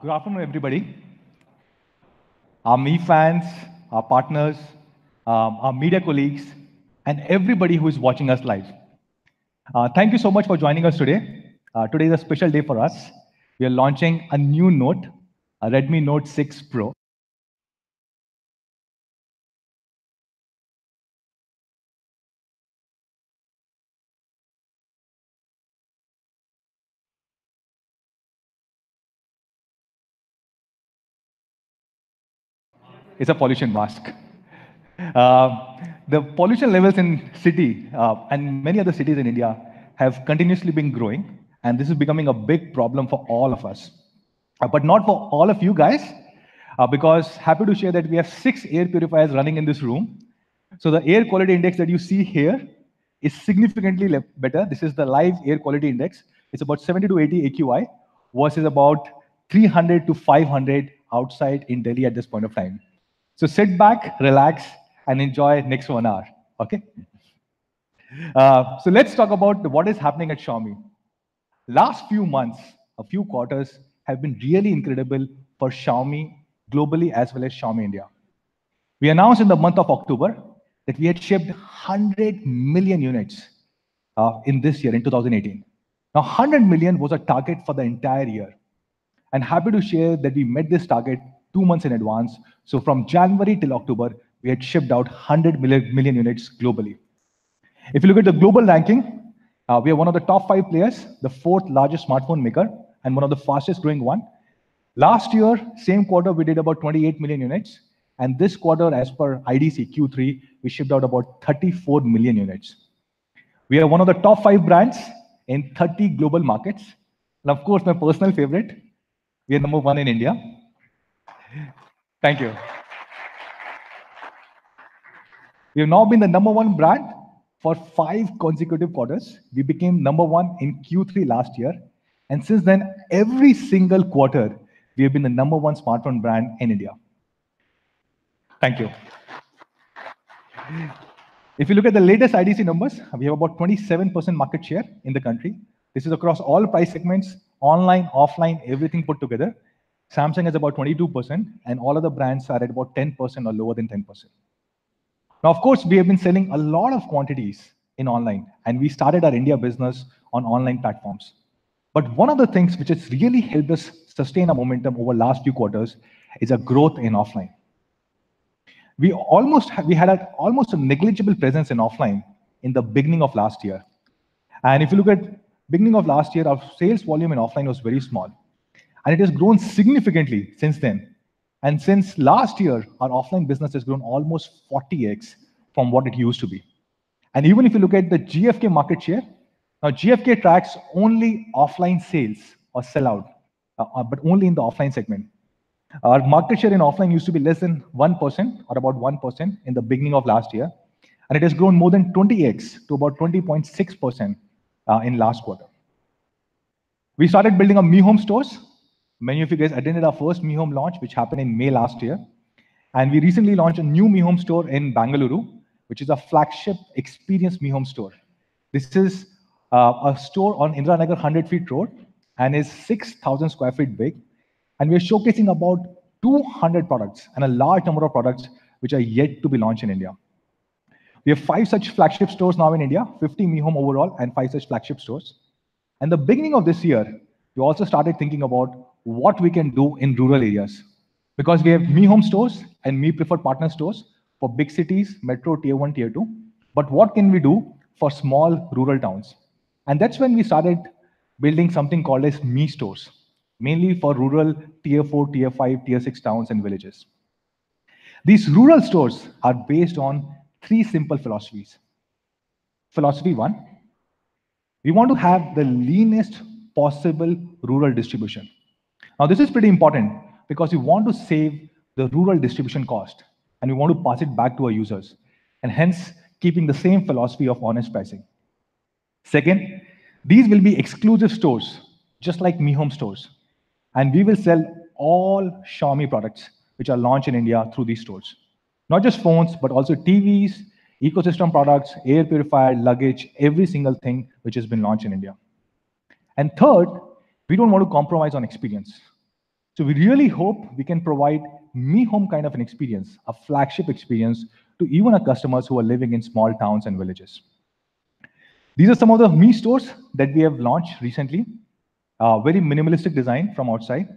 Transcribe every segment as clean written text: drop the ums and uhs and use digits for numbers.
Good afternoon, everybody. Our Me fans, our partners, our media colleagues, and everybody who is watching us live. Thank you so much for joining us today. Today is a special day for us. We are launching a new Note, a Redmi Note 6 Pro. It's a pollution mask. The pollution levels in city and many other cities in India have continuously been growing, and this is becoming a big problem for all of us. But not for all of you guys, because happy to share that we have 6 air purifiers running in this room. So the air quality index that you see here is significantly better. This is the live air quality index. It's about 70 to 80 AQI versus about 300 to 500 outside in Delhi at this point of time. So sit back, relax, and enjoy next 1 hour. Okay. So let's talk about what is happening at Xiaomi. Last few months, a few quarters have been really incredible for Xiaomi globally as well as Xiaomi India. We announced in the month of October that we had shipped 100 million units in this year, in 2018. Now, 100 million was a target for the entire year. And happy to share that we met this target 2 months in advance. So from January till October, we had shipped out 100 million units globally. If you look at the global ranking, we are one of the top 5 players, the 4th largest smartphone maker, and one of the fastest growing one. Last year, same quarter, we did about 28 million units. And this quarter, as per IDC Q3, we shipped out about 34 million units. We are one of the top 5 brands in 30 global markets. And of course, my personal favorite, we are number 1 in India. Thank you. We have now been the number 1 brand for 5 consecutive quarters. We became number 1 in Q3 last year. And since then, every single quarter, we have been the number 1 smartphone brand in India. Thank you. If you look at the latest IDC numbers, we have about 27% market share in the country. This is across all price segments, online, offline, everything put together. Samsung is about 22%, and all other brands are at about 10% or lower than 10%. Now, of course, we have been selling a lot of quantities in online, and we started our India business on online platforms. But one of the things which has really helped us sustain our momentum over the last few quarters is a growth in offline. We had almost a negligible presence in offline in the beginning of last year. And if you look at beginning of last year, our sales volume in offline was very small. And it has grown significantly since then. And since last year, our offline business has grown almost 40x from what it used to be. And even if you look at the GFK market share, now GFK tracks only offline sales or sellout, but only in the offline segment. Our market share in offline used to be less than 1% or about 1% in the beginning of last year. And it has grown more than 20x to about 20.6% in last quarter. We started building our Mi Home stores. Many of you guys attended our first Mi Home launch, which happened in May last year. And we recently launched a new Mi Home store in Bangalore, which is a flagship experience Mi Home store. This is a store on Indiranagar 100 feet road and is 6,000 square feet big. And we're showcasing about 200 products and a large number of products which are yet to be launched in India. We have 5 such flagship stores now in India, 50 Mi Home overall, and 5 such flagship stores. And the beginning of this year, we also started thinking about what we can do in rural areas. Because we have Mi Home stores and Mi Preferred Partner stores for big cities, metro, tier 1, tier 2. But what can we do for small rural towns? And that's when we started building something called as Mi stores, mainly for rural tier 4, tier 5, tier 6 towns and villages. These rural stores are based on 3 simple philosophies. Philosophy 1, we want to have the leanest possible rural distribution. Now, this is pretty important because we want to save the rural distribution cost and we want to pass it back to our users, and hence keeping the same philosophy of honest pricing. Second, these will be exclusive stores, just like Mi Home stores. And we will sell all Xiaomi products which are launched in India through these stores. Not just phones, but also TVs, ecosystem products, air purifier, luggage, every single thing which has been launched in India. And third, we don't want to compromise on experience. So we really hope we can provide Mi Home kind of an experience, a flagship experience to even our customers who are living in small towns and villages. These are some of the Mi stores that we have launched recently. Very minimalistic design from outside.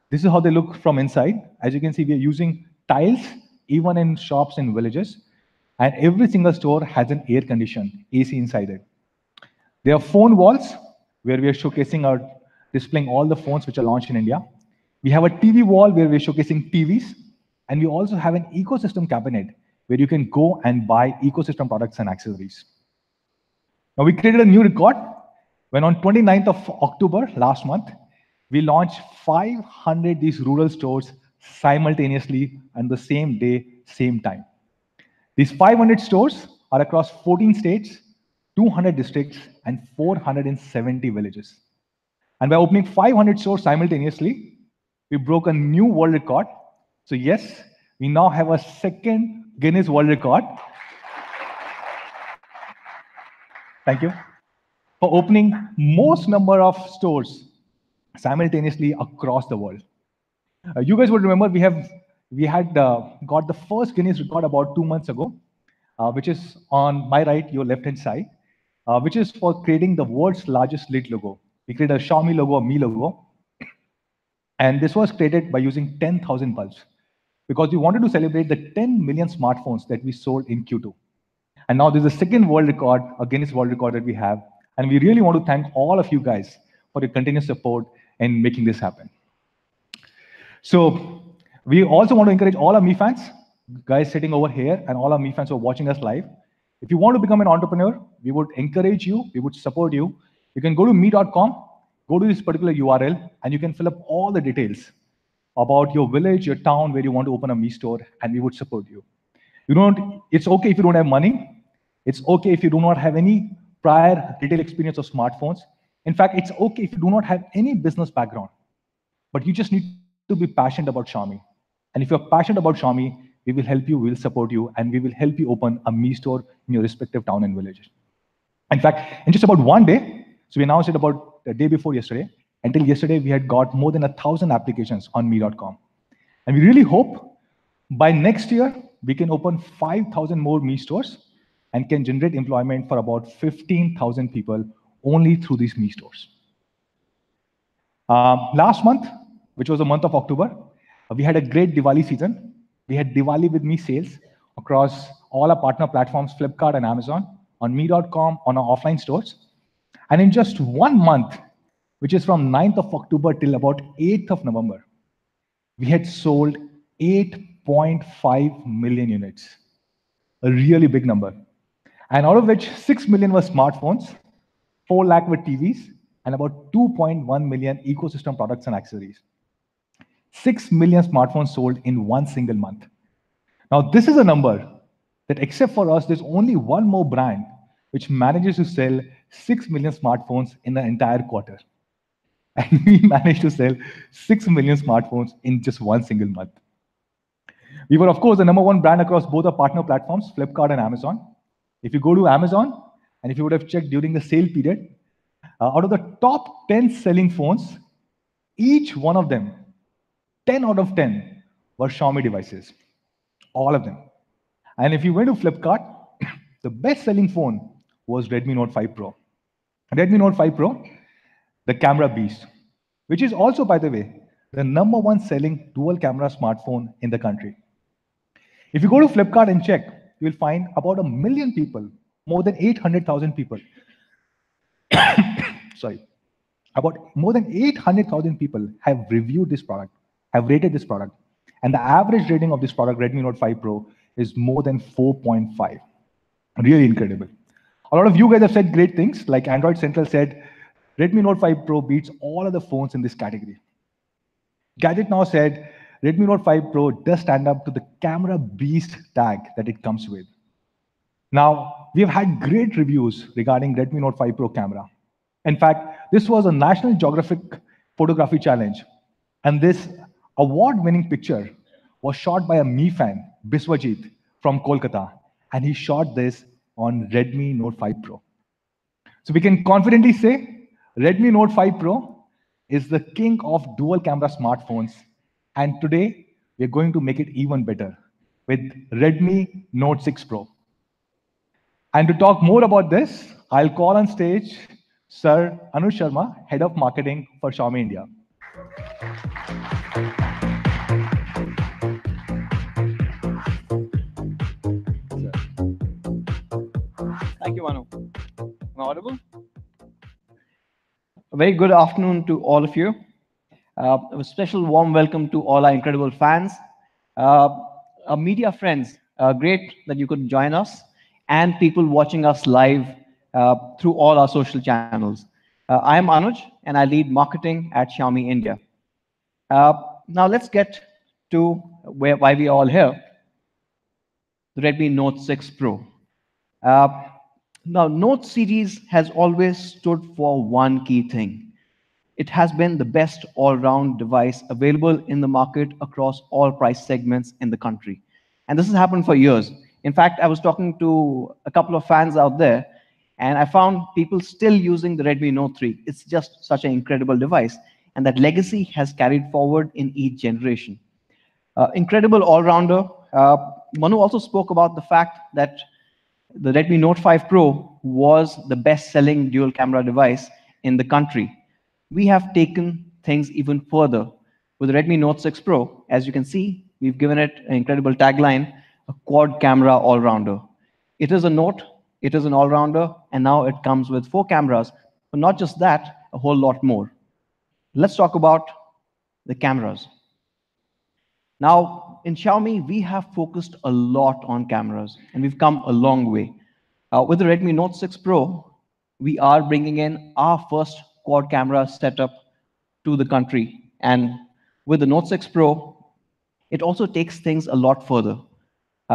This is how they look from inside. As you can see, we are using tiles even in shops in villages. And every single store has an air condition, AC inside it. There are phone walls where we are displaying all the phones which are launched in India. We have a TV wall where we're showcasing TVs. And we also have an ecosystem cabinet where you can go and buy ecosystem products and accessories. Now, we created a new record when on 29th of October last month, we launched 500 these rural stores simultaneously on the same day, same time. These 500 stores are across 14 states, 200 districts, and 470 villages. And by opening 500 stores simultaneously, we broke a new world record. So yes, we now have a second Guinness World Record. Thank you. For opening most number of stores simultaneously across the world. You guys would remember we had got the first Guinness record about 2 months ago, which is on my right, your left-hand side, which is for creating the world's largest Lite logo. We created a Xiaomi logo, a Mi logo, and this was created by using 10,000 bulbs because we wanted to celebrate the 10 million smartphones that we sold in Q2. And now there's a second world record, a Guinness World Record that we have, and we really want to thank all of you guys for your continuous support in making this happen. So we also want to encourage all our Mi fans, guys sitting over here, and all our Mi fans who are watching us live. If you want to become an entrepreneur, we would encourage you, we would support you. You can go to mi.com, go to this particular URL, and you can fill up all the details about your village, your town, where you want to open a Mi store, and we would support you. It's okay if you don't have money. It's okay if you do not have any prior retail experience of smartphones. In fact, it's okay if you do not have any business background, but you just need to be passionate about Xiaomi. And if you're passionate about Xiaomi, we will help you, we will support you, and we will help you open a Mi store in your respective town and village. In fact, in just about one day, so we announced it about the day before yesterday, until yesterday, we had got more than 1,000 applications on mi.com. And we really hope by next year, we can open 5,000 more Mi stores and can generate employment for about 15,000 people only through these Mi stores. Last month, which was the month of October, we had a great Diwali season. We had Diwali with Mi sales across all our partner platforms, Flipkart and Amazon, on mi.com, on our offline stores. And in just 1 month, which is from 9th of October till about 8th of November, we had sold 8.5 million units, a really big number. And out of which 6 million were smartphones, 4 lakh were TVs, and about 2.1 million ecosystem products and accessories. 6 million smartphones sold in 1 single month. Now, this is a number that, except for us, there's only one more brand which manages to sell 6 million smartphones in the entire quarter. And we managed to sell 6 million smartphones in just 1 single month. We were, of course, the #1 brand across both our partner platforms, Flipkart and Amazon. If you go to Amazon, and if you would have checked during the sale period, out of the top 10 selling phones, each one of them, 10 out of 10, were Xiaomi devices. All of them. And if you went to Flipkart, the best-selling phone was Redmi Note 5 Pro. Redmi Note 5 Pro, the camera beast, which is also, by the way, the #1 selling dual-camera smartphone in the country. If you go to Flipkart and check, you will find about 1 million people, more than 800,000 people. Sorry. About more than 800,000 people have reviewed this product, have rated this product. And the average rating of this product, Redmi Note 5 Pro, is more than 4.5. Really incredible. A lot of you guys have said great things, like Android Central said, Redmi Note 5 Pro beats all other phones in this category. Gadget Now said, Redmi Note 5 Pro does stand up to the camera beast tag that it comes with. Now, we have had great reviews regarding Redmi Note 5 Pro camera. In fact, this was a National Geographic photography challenge. And this award-winning picture was shot by a Mi fan, Biswajit, from Kolkata. And he shot this on Redmi Note 5 Pro. So we can confidently say, Redmi Note 5 Pro is the king of dual camera smartphones. And today, we're going to make it even better with Redmi Note 6 Pro. And to talk more about this, I'll call on stage Sir Anuj Sharma, Head of Marketing for Xiaomi India. Thank you, Manu. Am I audible? A very good afternoon to all of you. A special warm welcome to all our incredible fans. Our media friends, great that you could join us, and people watching us live through all our social channels. I am Anuj, and I lead marketing at Xiaomi India. Now let's get to why we are all here. The Redmi Note 6 Pro. Now, Note series has always stood for one key thing. It has been the best all-round device available in the market across all price segments in the country. And this has happened for years. In fact, I was talking to a couple of fans out there, and I found people still using the Redmi Note 3. It's just such an incredible device, and that legacy has carried forward in each generation. Incredible all-rounder. Manu also spoke about the fact that the Redmi Note 5 Pro was the best-selling dual-camera device in the country. We have taken things even further. With the Redmi Note 6 Pro, as you can see, we've given it an incredible tagline, a quad-camera all-rounder. It is a Note, it is an all-rounder, and now it comes with 4 cameras. But not just that, a whole lot more. Let's talk about the cameras. Now, in Xiaomi, we have focused a lot on cameras, and we've come a long way. With the Redmi Note 6 Pro, we are bringing in our first quad camera setup to the country. And with the Note 6 Pro, it also takes things a lot further.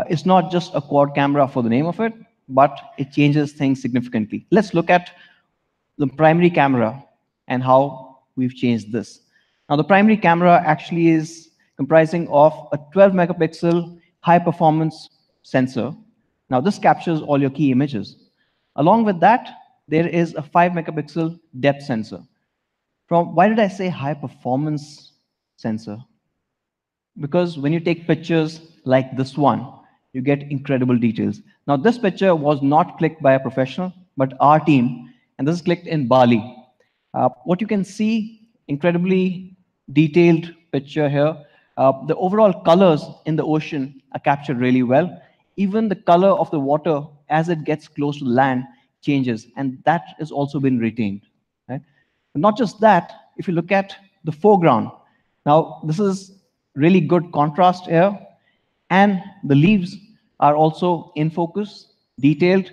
It's not just a quad camera for the name of it, but it changes things significantly. Let's look at the primary camera and how we've changed this. Now, the primary camera actually is comprising of a 12 megapixel high performance sensor. Now, this captures all your key images. Along with that, there is a 5 megapixel depth sensor. Why did I say high performance sensor? Because when you take pictures like this one, you get incredible details. Now, this picture was not clicked by a professional, but our team, and this is clicked in Bali. What you can see, incredibly detailed picture here. The overall colors in the ocean are captured really well. Even the color of the water as it gets close to land changes, and that has also been retained. Right? But not just that, if you look at the foreground, now this is really good contrast here, and the leaves are also in focus, detailed.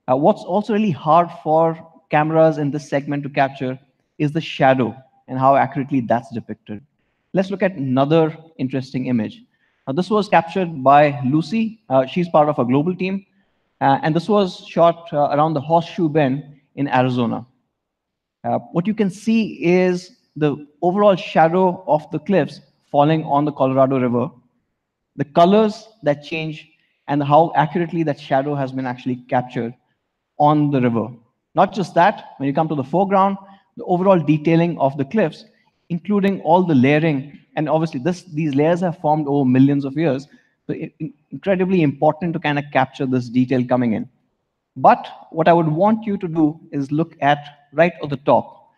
What's also really hard for cameras in this segment to capture is the shadow and how accurately that's depicted. Let's look at another interesting image. Now, this was captured by Lucy. She's part of a global team. And this was shot around the Horseshoe Bend in Arizona. What you can see is the overall shadow of the cliffs falling on the Colorado River, the colors that change, and how accurately that shadow has been actually captured on the river. Not just that, when you come to the foreground, the overall detailing of the cliffs, including all the layering, and obviously these layers have formed over millions of years, so incredibly important to kind of capture this detail coming in. But what I would want you to do is look at right at the top.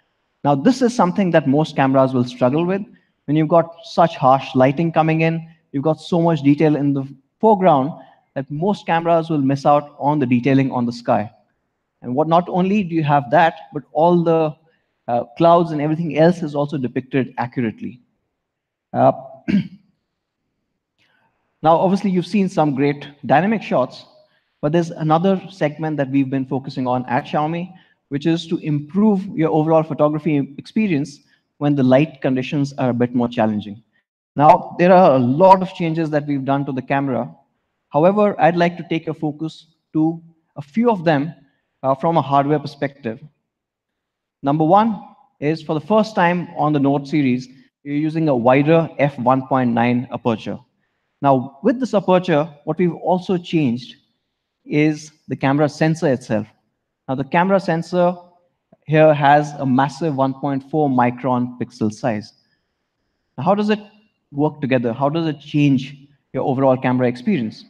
Now, this is something that most cameras will struggle with. When you've got such harsh lighting coming in, you've got so much detail in the foreground that most cameras will miss out on the detailing on the sky. And what not only do you have that, but all the clouds and everything else is also depicted accurately. Now, obviously, you've seen some great dynamic shots, but there's another segment that we've been focusing on at Xiaomi, which is to improve your overall photography experience when the light conditions are a bit more challenging. Now, there are a lot of changes that we've done to the camera. However, I'd like to take your focus to a few of them from a hardware perspective. Number one is, for the first time on the Note series, you're using a wider f1.9 aperture. Now, with this aperture, what we've also changed is the camera sensor itself. Now, the camera sensor here has a massive 1.4 micron pixel size. Now, how does it work together? How does it change your overall camera experience?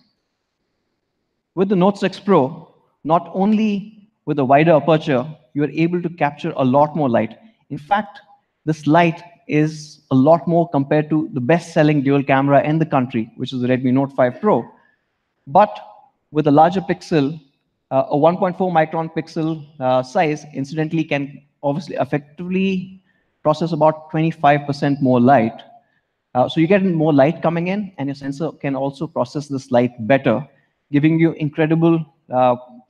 With the Note 6 Pro, not only with a wider aperture, you are able to capture a lot more light. In fact, this light is a lot more compared to the best-selling dual camera in the country, which is the Redmi Note 5 Pro. But with a larger pixel, a 1.4 micron pixel size, incidentally, can obviously effectively process about 25% more light. So you get more light coming in, and your sensor can also process this light better, giving you incredible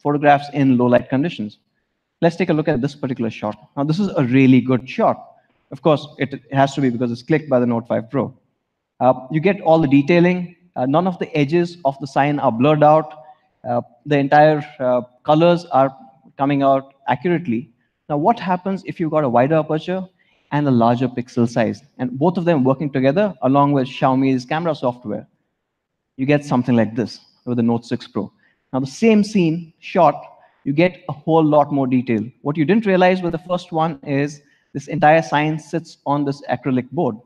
photographs in low light conditions. Let's take a look at this particular shot. Now, this is a really good shot. Of course, it has to be because it's clicked by the Note 5 Pro. You get all the detailing. None of the edges of the sign are blurred out. The entire colors are coming out accurately. Now, what happens if you've got a wider aperture and a larger pixel size, and both of them working together along with Xiaomi's camera software? You get something like this with the Note 6 Pro. Now, the same scene shot, you get a whole lot more detail. What you didn't realize with the first one is this entire sign sits on this acrylic board.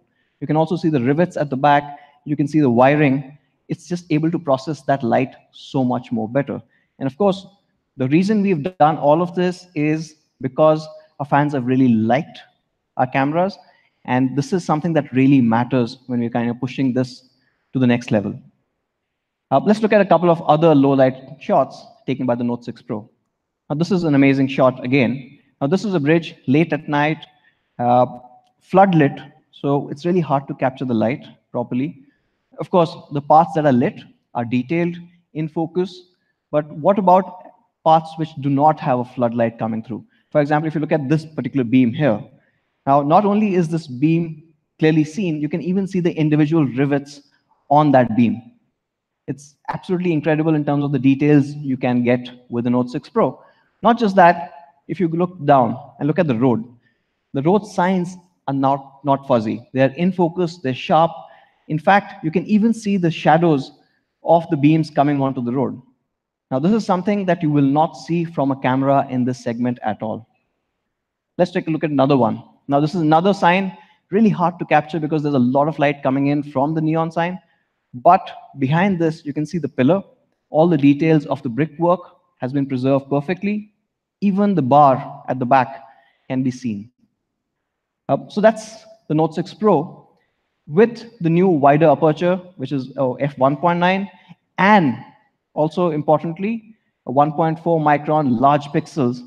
You can also see the rivets at the back. You can see the wiring. It's just able to process that light so much more better. And of course, the reason we've done all of this is because our fans have really liked our cameras. And this is something that really matters when we're kind of pushing this to the next level. Let's look at a couple of other low light shots taken by the Note 6 Pro. Now, this is an amazing shot again. Now, this is a bridge late at night, floodlit, so it's really hard to capture the light properly. Of course, the parts that are lit are detailed, in focus, but what about parts which do not have a floodlight coming through? For example, if you look at this particular beam here, now, not only is this beam clearly seen, you can even see the individual rivets on that beam. It's absolutely incredible in terms of the details you can get with the Note 6 Pro. Not just that, if you look down and look at the road signs are not fuzzy. They're in focus, they're sharp. In fact, you can even see the shadows of the beams coming onto the road. Now, this is something that you will not see from a camera in this segment at all. Let's take a look at another one. Now, this is another sign, really hard to capture because there's a lot of light coming in from the neon sign. But behind this, you can see the pillar. All the details of the brickwork has been preserved perfectly. Even the bar at the back can be seen. So that's the Note 6 Pro with the new wider aperture, which is f1.9, and also importantly, a 1.4 micron large pixels.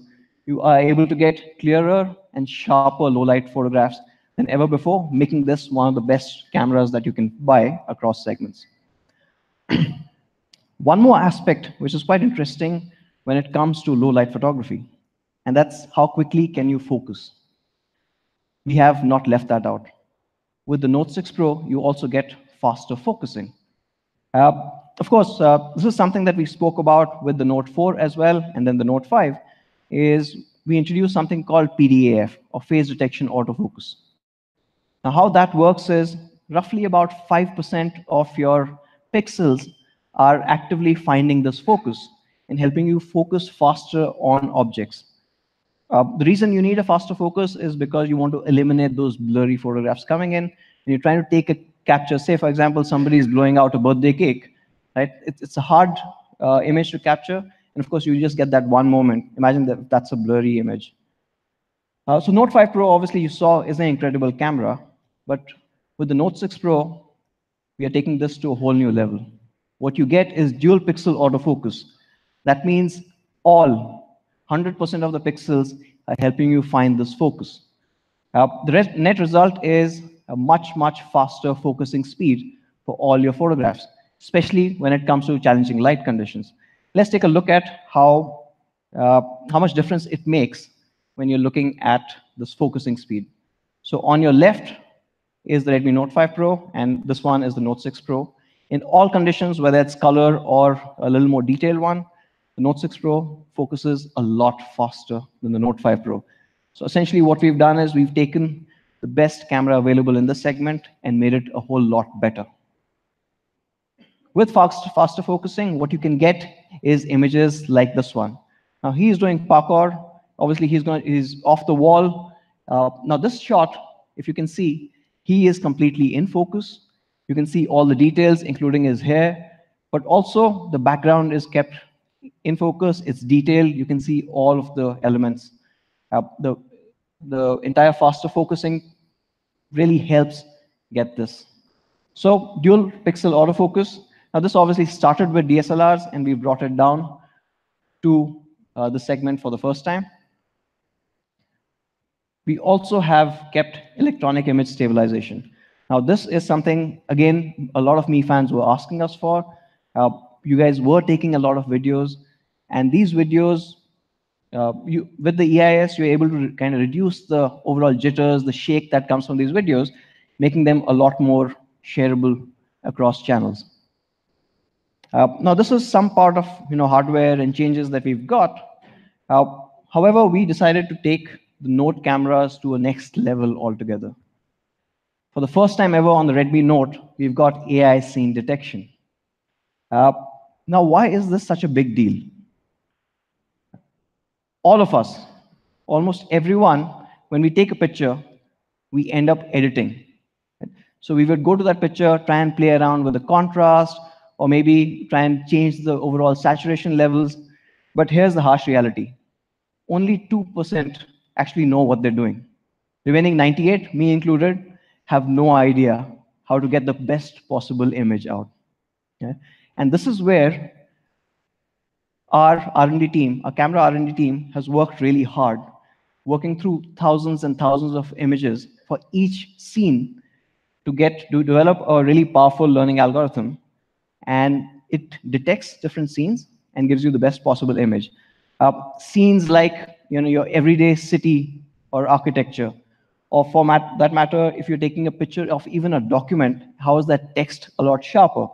You are able to get clearer and sharper low-light photographs than ever before, making this one of the best cameras that you can buy across segments. One more aspect, which is quite interesting when it comes to low-light photography, and that's how quickly can you focus. We have not left that out. With the Note 6 Pro, you also get faster focusing. Of course, this is something that we spoke about with the Note 4 as well, and then the Note 5, is we introduced something called PDAF, or phase detection autofocus. Now, how that works is roughly about 5% of your pixels are actively finding this focus and helping you focus faster on objects. The reason you need a faster focus is because you want to eliminate those blurry photographs coming in. And you're trying to take a capture, say, for example, somebody is blowing out a birthday cake, right? It's a hard image to capture. And of course, you just get that one moment. Imagine that that's a blurry image. So Note 5 Pro, obviously, you saw is an incredible camera. But with the Note 6 Pro, we are taking this to a whole new level. What you get is dual pixel autofocus. That means all 100% of the pixels are helping you find this focus. The net result is a much, much faster focusing speed for all your photographs, especially when it comes to challenging light conditions. Let's take a look at how much difference it makes when you're looking at this focusing speed. So on your left is the Redmi Note 5 Pro, and this one is the Note 6 Pro. In all conditions, whether it's color or a little more detailed one, the Note 6 Pro focuses a lot faster than the Note 5 Pro. So essentially what we've done is we've taken the best camera available in this segment and made it a whole lot better. With faster focusing, what you can get is images like this one. Now he's doing parkour, Obviously, he's off the wall. Now this shot, if you can see, he is completely in focus. You can see all the details, including his hair, but also the background is kept in focus. It's detailed. You can see all of the elements. The entire faster focusing really helps get this. So dual pixel autofocus. Now this obviously started with DSLRs, and we brought it down to the segment for the first time. We also have kept electronic image stabilization. Now this is something, again, a lot of Me fans were asking us for. You guys were taking a lot of videos, and these videos, with the EIS, you're able to kind of reduce the overall jitters, the shake that comes from these videos, making them a lot more shareable across channels. Now, this is some part of hardware and changes that we've got. However, we decided to take the Note cameras to a next level altogether. For the first time ever on the Redmi Note, we've got AI scene detection. Now, why is this such a big deal? All of us, almost everyone, when we take a picture, we end up editing. So we would go to that picture, try and play around with the contrast, or maybe try and change the overall saturation levels. But here's the harsh reality. Only 2% actually know what they're doing. Remaining 98, me included, have no idea how to get the best possible image out. Okay? And this is where our R&D team, our camera R&D team, has worked really hard, working through thousands and thousands of images for each scene to develop a really powerful learning algorithm. And it detects different scenes and gives you the best possible image. Scenes like your everyday city or architecture, or for that matter, if you're taking a picture of even a document, how is that text a lot sharper?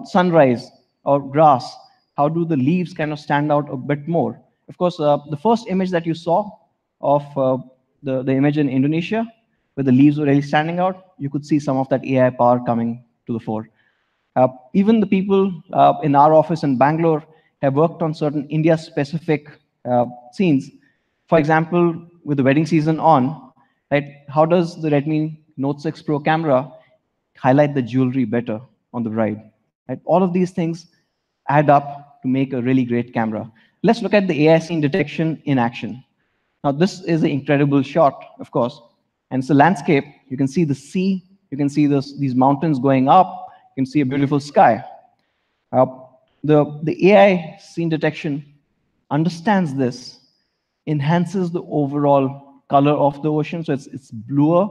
Sunrise or grass, how do the leaves kind of stand out a bit more? Of course, the first image that you saw of the image in Indonesia, where the leaves were really standing out, you could see some of that AI power coming to the fore. Even the people in our office in Bangalore have worked on certain India-specific scenes. For example, with the wedding season on, right, how does the Redmi Note 6 Pro camera highlight the jewelry better on the bride? Right? All of these things add up to make a really great camera. Let's look at the AI scene detection in action. Now, this is an incredible shot, of course, and it's a landscape. You can see the sea. You can see these mountains going up. You can see a beautiful sky. The AI scene detection understands this, enhances the overall color of the ocean, so it's bluer.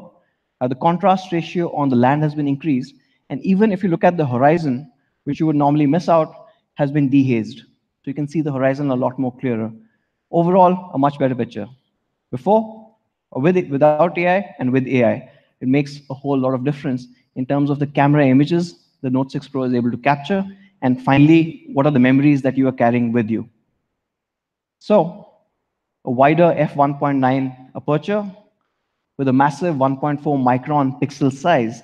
The contrast ratio on the land has been increased, and even if you look at the horizon, which you would normally miss out, has been dehazed. So you can see the horizon a lot more clearer. Overall, a much better picture. Before, or without AI, and with AI, it makes a whole lot of difference in terms of the camera images the Note 6 Pro is able to capture, and finally, what are the memories that you are carrying with you. So, a wider f1.9 aperture with a massive 1.4 micron pixel size,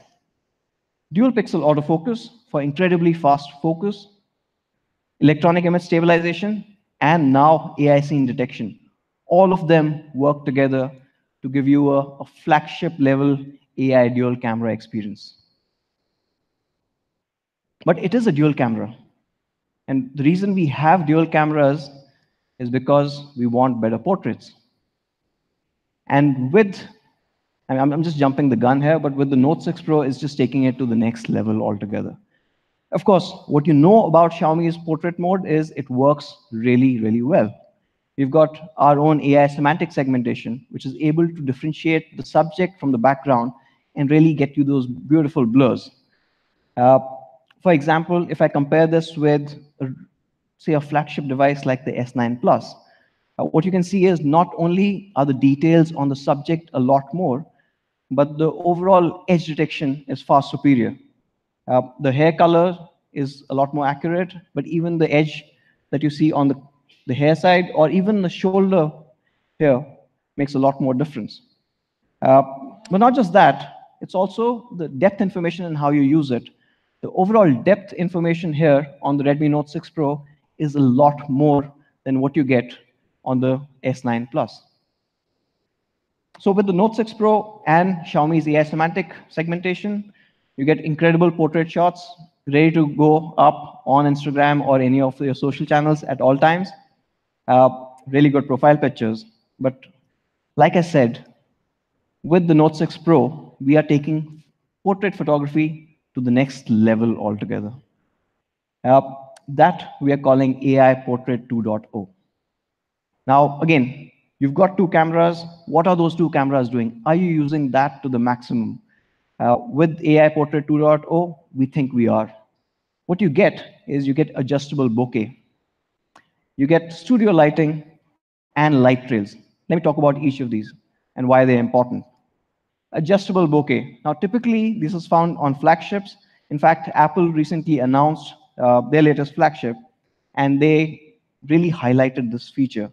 dual pixel autofocus for incredibly fast focus, electronic image stabilization, and now AI scene detection. All of them work together to give you a flagship level AI dual camera experience. But it is a dual camera. And the reason we have dual cameras is because we want better portraits. And I'm just jumping the gun here, but with the Note 6 Pro, it's just taking it to the next level altogether. Of course, what you know about Xiaomi's portrait mode is it works really, really well. We've got our own AI semantic segmentation, which is able to differentiate the subject from the background and really get you those beautiful blurs. For example, if I compare this with, say, a flagship device like the S9 Plus, what you can see is not only are the details on the subject a lot more, but the overall edge detection is far superior. The hair color is a lot more accurate, but even the edge that you see on the hair side, or even the shoulder here, makes a lot more difference. But not just that, it's also the depth information and how you use it. The overall depth information here on the Redmi Note 6 Pro is a lot more than what you get on the S9 Plus. So with the Note 6 Pro and Xiaomi's AI semantic segmentation, you get incredible portrait shots ready to go up on Instagram or any of your social channels at all times. Really good profile pictures. But like I said, with the Note 6 Pro, we are taking portrait photography to the next level altogether. That we are calling AI Portrait 2.0. Now, again, you've got two cameras. What are those two cameras doing? Are you using that to the maximum? With AI Portrait 2.0, we think we are. What you get is you get adjustable bokeh. You get studio lighting and light trails. Let me talk about each of these and why they're important. Adjustable bokeh. Now, typically, this is found on flagships. In fact, Apple recently announced their latest flagship, and they really highlighted this feature.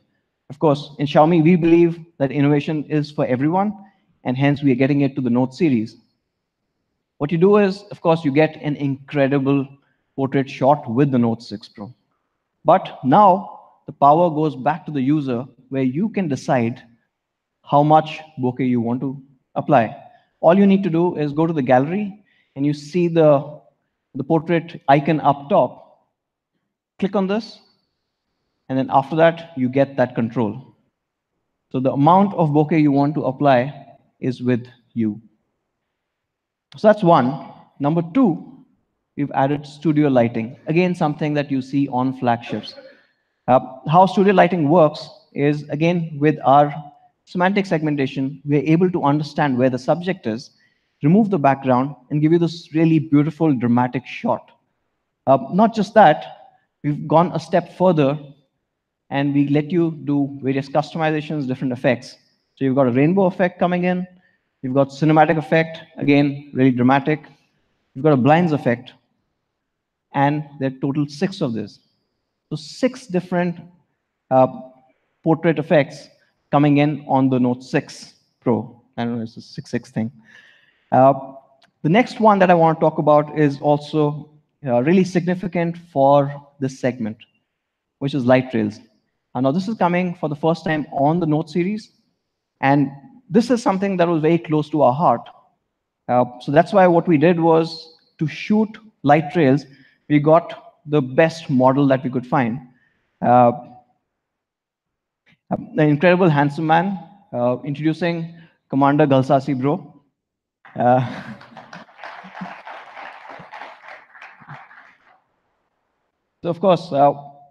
Of course, in Xiaomi, we believe that innovation is for everyone, and hence we are getting it to the Note series. What you do is, of course, you get an incredible portrait shot with the Note 6 Pro. But now the power goes back to the user, where you can decide how much bokeh you want to apply. All you need to do is go to the gallery, and you see the portrait icon up top. Click on this, and then after that, you get that control. So the amount of bokeh you want to apply is with you. So that's one. Number two, we've added studio lighting. Again, something that you see on flagships. How studio lighting works is, again, with our semantic segmentation, we're able to understand where the subject is, remove the background, and give you this really beautiful, dramatic shot. Not just that, we've gone a step further, and we let you do various customizations, different effects. So you've got a rainbow effect coming in. You've got cinematic effect, again, really dramatic. You've got a blinds effect. And there are total 6 of this. So 6 different portrait effects coming in on the Note 6 Pro. I don't know, it's a 6.6 thing. The next one that I want to talk about is also really significant for this segment, which is light trails. Now, this is coming for the first time on the Note series, and this is something that was very close to our heart. So that's why what we did was to shoot light trails, we got the best model that we could find. An incredible handsome man, introducing Commander Galsasi Bro. So of course,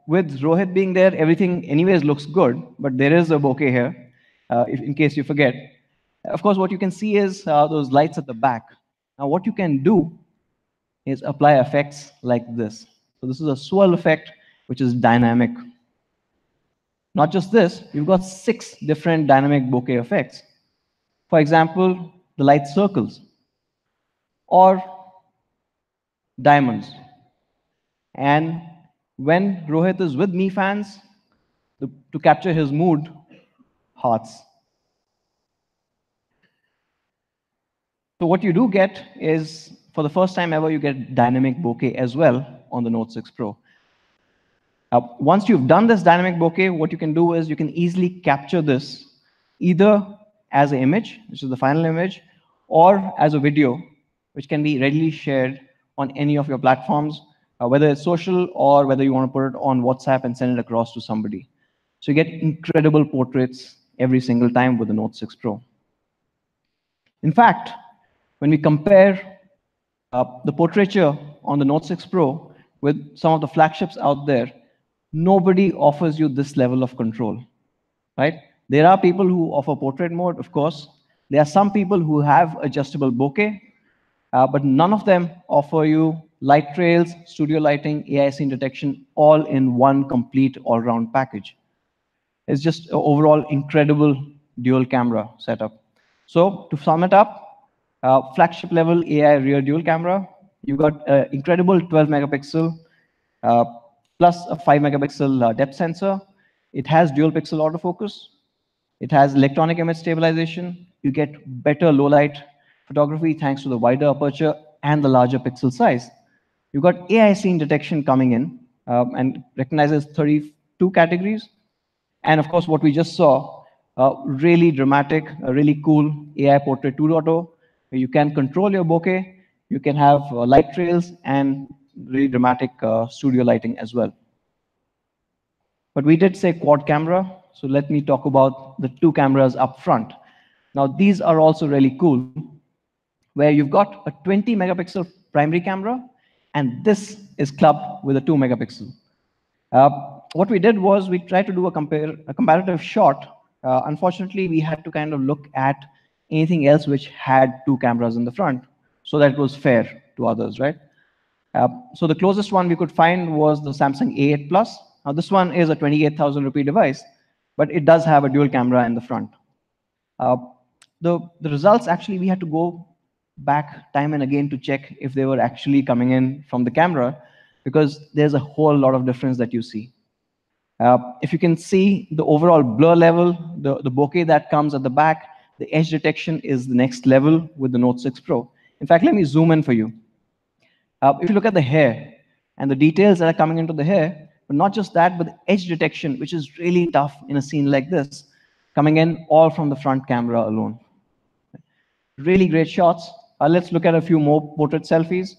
with Rohit being there, everything anyways looks good, but there is a bokeh here, in case you forget. Of course, what you can see is those lights at the back. Now, what you can do is apply effects like this. So this is a swirl effect, which is dynamic. Not just this, you've got 6 different dynamic bokeh effects. For example, the light circles or diamonds. And when Rohit is with Mi fans, to capture his mood, hearts. So what you do get is, for the first time ever, you get dynamic bokeh as well on the Note 6 Pro. Once you've done this dynamic bokeh, what you can do is you can easily capture this either as an image, which is the final image, or as a video, which can be readily shared on any of your platforms, whether it's social or whether you want to put it on WhatsApp and send it across to somebody. So you get incredible portraits every single time with the Note 6 Pro. In fact, when we compare the portraiture on the Note 6 Pro with some of the flagships out there, nobody offers you this level of control, right? There are people who offer portrait mode, of course. There are some people who have adjustable bokeh, but none of them offer you light trails, studio lighting, AI scene detection, all in one complete all-round package. It's just an overall incredible dual camera setup. So to sum it up, flagship level AI rear dual camera, you've got an incredible 12 megapixel plus a 5 megapixel depth sensor. It has dual pixel autofocus. It has electronic image stabilization. You get better low light photography thanks to the wider aperture and the larger pixel size. You've got AI scene detection coming in and recognizes 32 categories. And of course, what we just saw, really dramatic, really cool AI Portrait 2.0, where you can control your bokeh, you can have light trails, and really dramatic studio lighting as well. But we did say quad camera, so let me talk about the two cameras up front. Now, these are also really cool, where you've got a 20 megapixel primary camera, and this is clubbed with a 2 megapixel. What we did was we tried to do a comparative shot. Unfortunately, we had to kind of look at anything else which had two cameras in the front, so that it was fair to others, right? So the closest one we could find was the Samsung A8 Plus. Now, this one is a 28,000 rupee device, but it does have a dual camera in the front. The results, actually, we had to go back time and again to check if they were actually coming in from the camera, because there's a whole lot of difference that you see. If you can see the overall blur level, the bokeh that comes at the back, the edge detection is the next level with the Note 6 Pro. In fact, let me zoom in for you. If you look at the hair and the details that are coming into the hair, but not just that, but the edge detection, which is really tough in a scene like this, coming in all from the front camera alone. Really great shots. Let's look at a few more portrait selfies.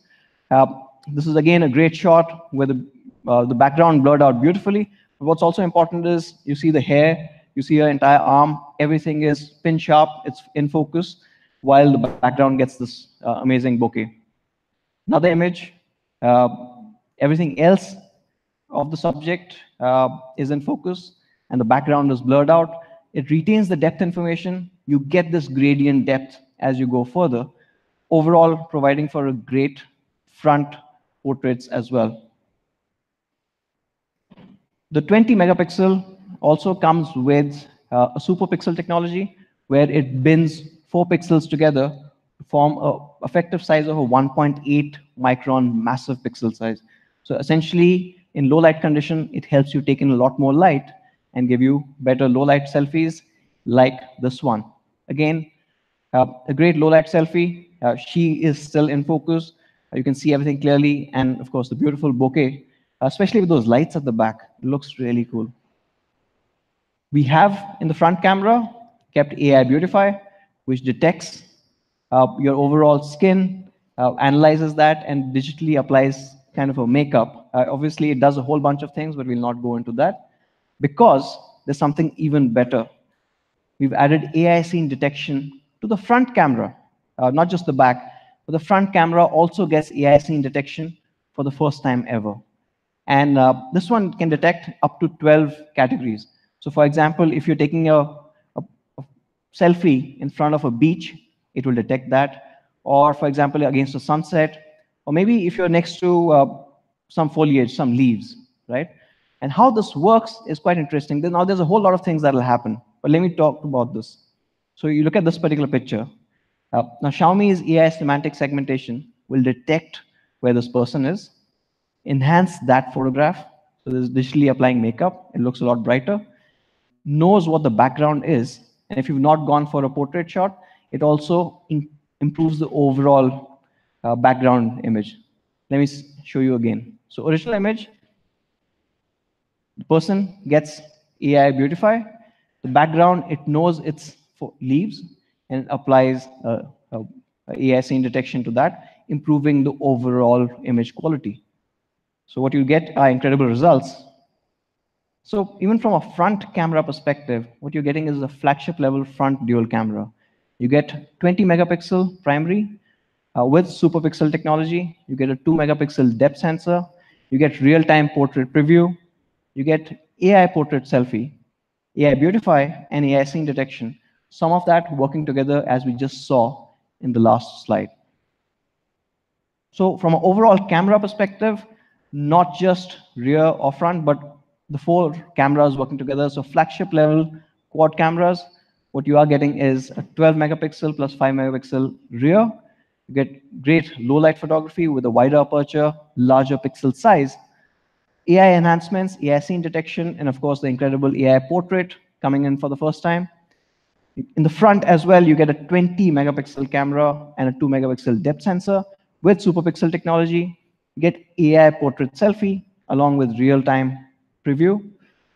This is again a great shot where the background blurred out beautifully. But what's also important is you see the hair, you see her entire arm, everything is pin sharp, it's in focus, while the background gets this amazing bokeh. Another image, everything else of the subject is in focus, and the background is blurred out. It retains the depth information. You get this gradient depth as you go further, overall providing for a great front portraits as well. The 20 megapixel also comes with a super pixel technology, where it bins 4 pixels together to form an effective size of a 1.8 micron massive pixel size. So essentially, in low light condition, it helps you take in a lot more light and give you better low light selfies like this one. Again, a great low light selfie. She is still in focus. You can see everything clearly. And of course, the beautiful bokeh, especially with those lights at the back, it looks really cool. We have in the front camera kept AI Beautify, which detects your overall skin, analyzes that, and digitally applies kind of a makeup. Obviously, it does a whole bunch of things, but we'll not go into that, because there's something even better. We've added AI scene detection to the front camera, not just the back, but the front camera also gets AI scene detection for the first time ever. And this one can detect up to 12 categories. So for example, if you're taking a selfie in front of a beach, it will detect that. Or for example, against a sunset, or maybe if you're next to some foliage, some leaves, right? And how this works is quite interesting. Now there's a whole lot of things that will happen, but let me talk about this. So you look at this particular picture. Now Xiaomi's AI semantic segmentation will detect where this person is, enhance that photograph. So this is digitally applying makeup. It looks a lot brighter. Knows what the background is. And if you've not gone for a portrait shot, it also improves the overall background image. Let me show you again. So original image, the person gets AI Beautify. The background, it knows it's for leaves, and it applies AI scene detection to that, improving the overall image quality. So what you get are incredible results. So even from a front camera perspective, what you're getting is a flagship level front dual camera. You get 20 megapixel primary with super pixel technology. You get a 2 megapixel depth sensor. You get real-time portrait preview. You get AI portrait selfie, AI Beautify, and AI scene detection. Some of that working together as we just saw in the last slide. So from an overall camera perspective, not just rear or front, but the 4 cameras working together. So flagship level quad cameras, what you are getting is a 12 megapixel plus 5 megapixel rear. You get great low light photography with a wider aperture, larger pixel size, AI enhancements, AI scene detection, and of course the incredible AI portrait coming in for the first time. In the front as well, you get a 20 megapixel camera and a 2 megapixel depth sensor with super pixel technology. You get AI portrait selfie along with real-time preview.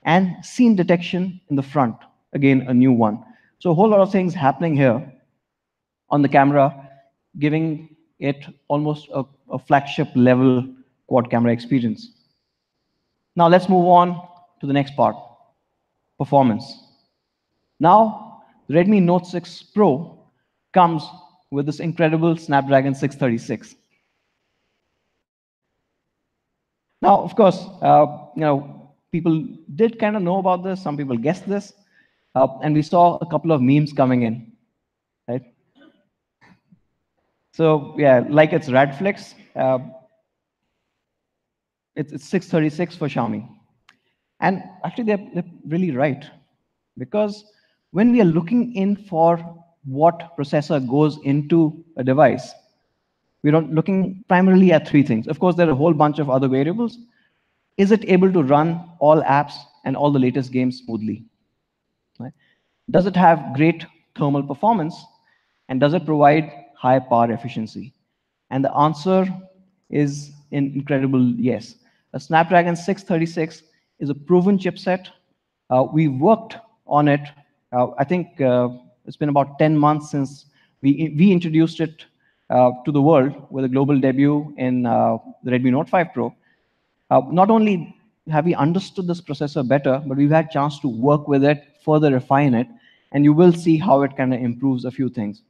and scene detection in the front, again, a new one. So a whole lot of things happening here on the camera, giving it almost a flagship level quad camera experience. Now let's move on to the next part, performance. Now, the Redmi Note 6 Pro comes with this incredible Snapdragon 636. Now, of course, people did kind of know about this. Some people guessed this, and we saw a couple of memes coming in, right? So yeah, like it's Radflex, it's 636 for Xiaomi. And actually, they're really right, because when we are looking in for what processor goes into a device, we're looking primarily at three things. Of course, there are a whole bunch of other variables. Is it able to run all apps and all the latest games smoothly? Right? Does it have great thermal performance? And does it provide high power efficiency? And the answer is an incredible yes. A Snapdragon 636 is a proven chipset. We worked on it. I think it's been about 10 months since we introduced it to the world with a global debut in the Redmi Note 5 Pro. Not only have we understood this processor better, but we've had a chance to work with it, further refine it, and you will see how it kind of improves a few things.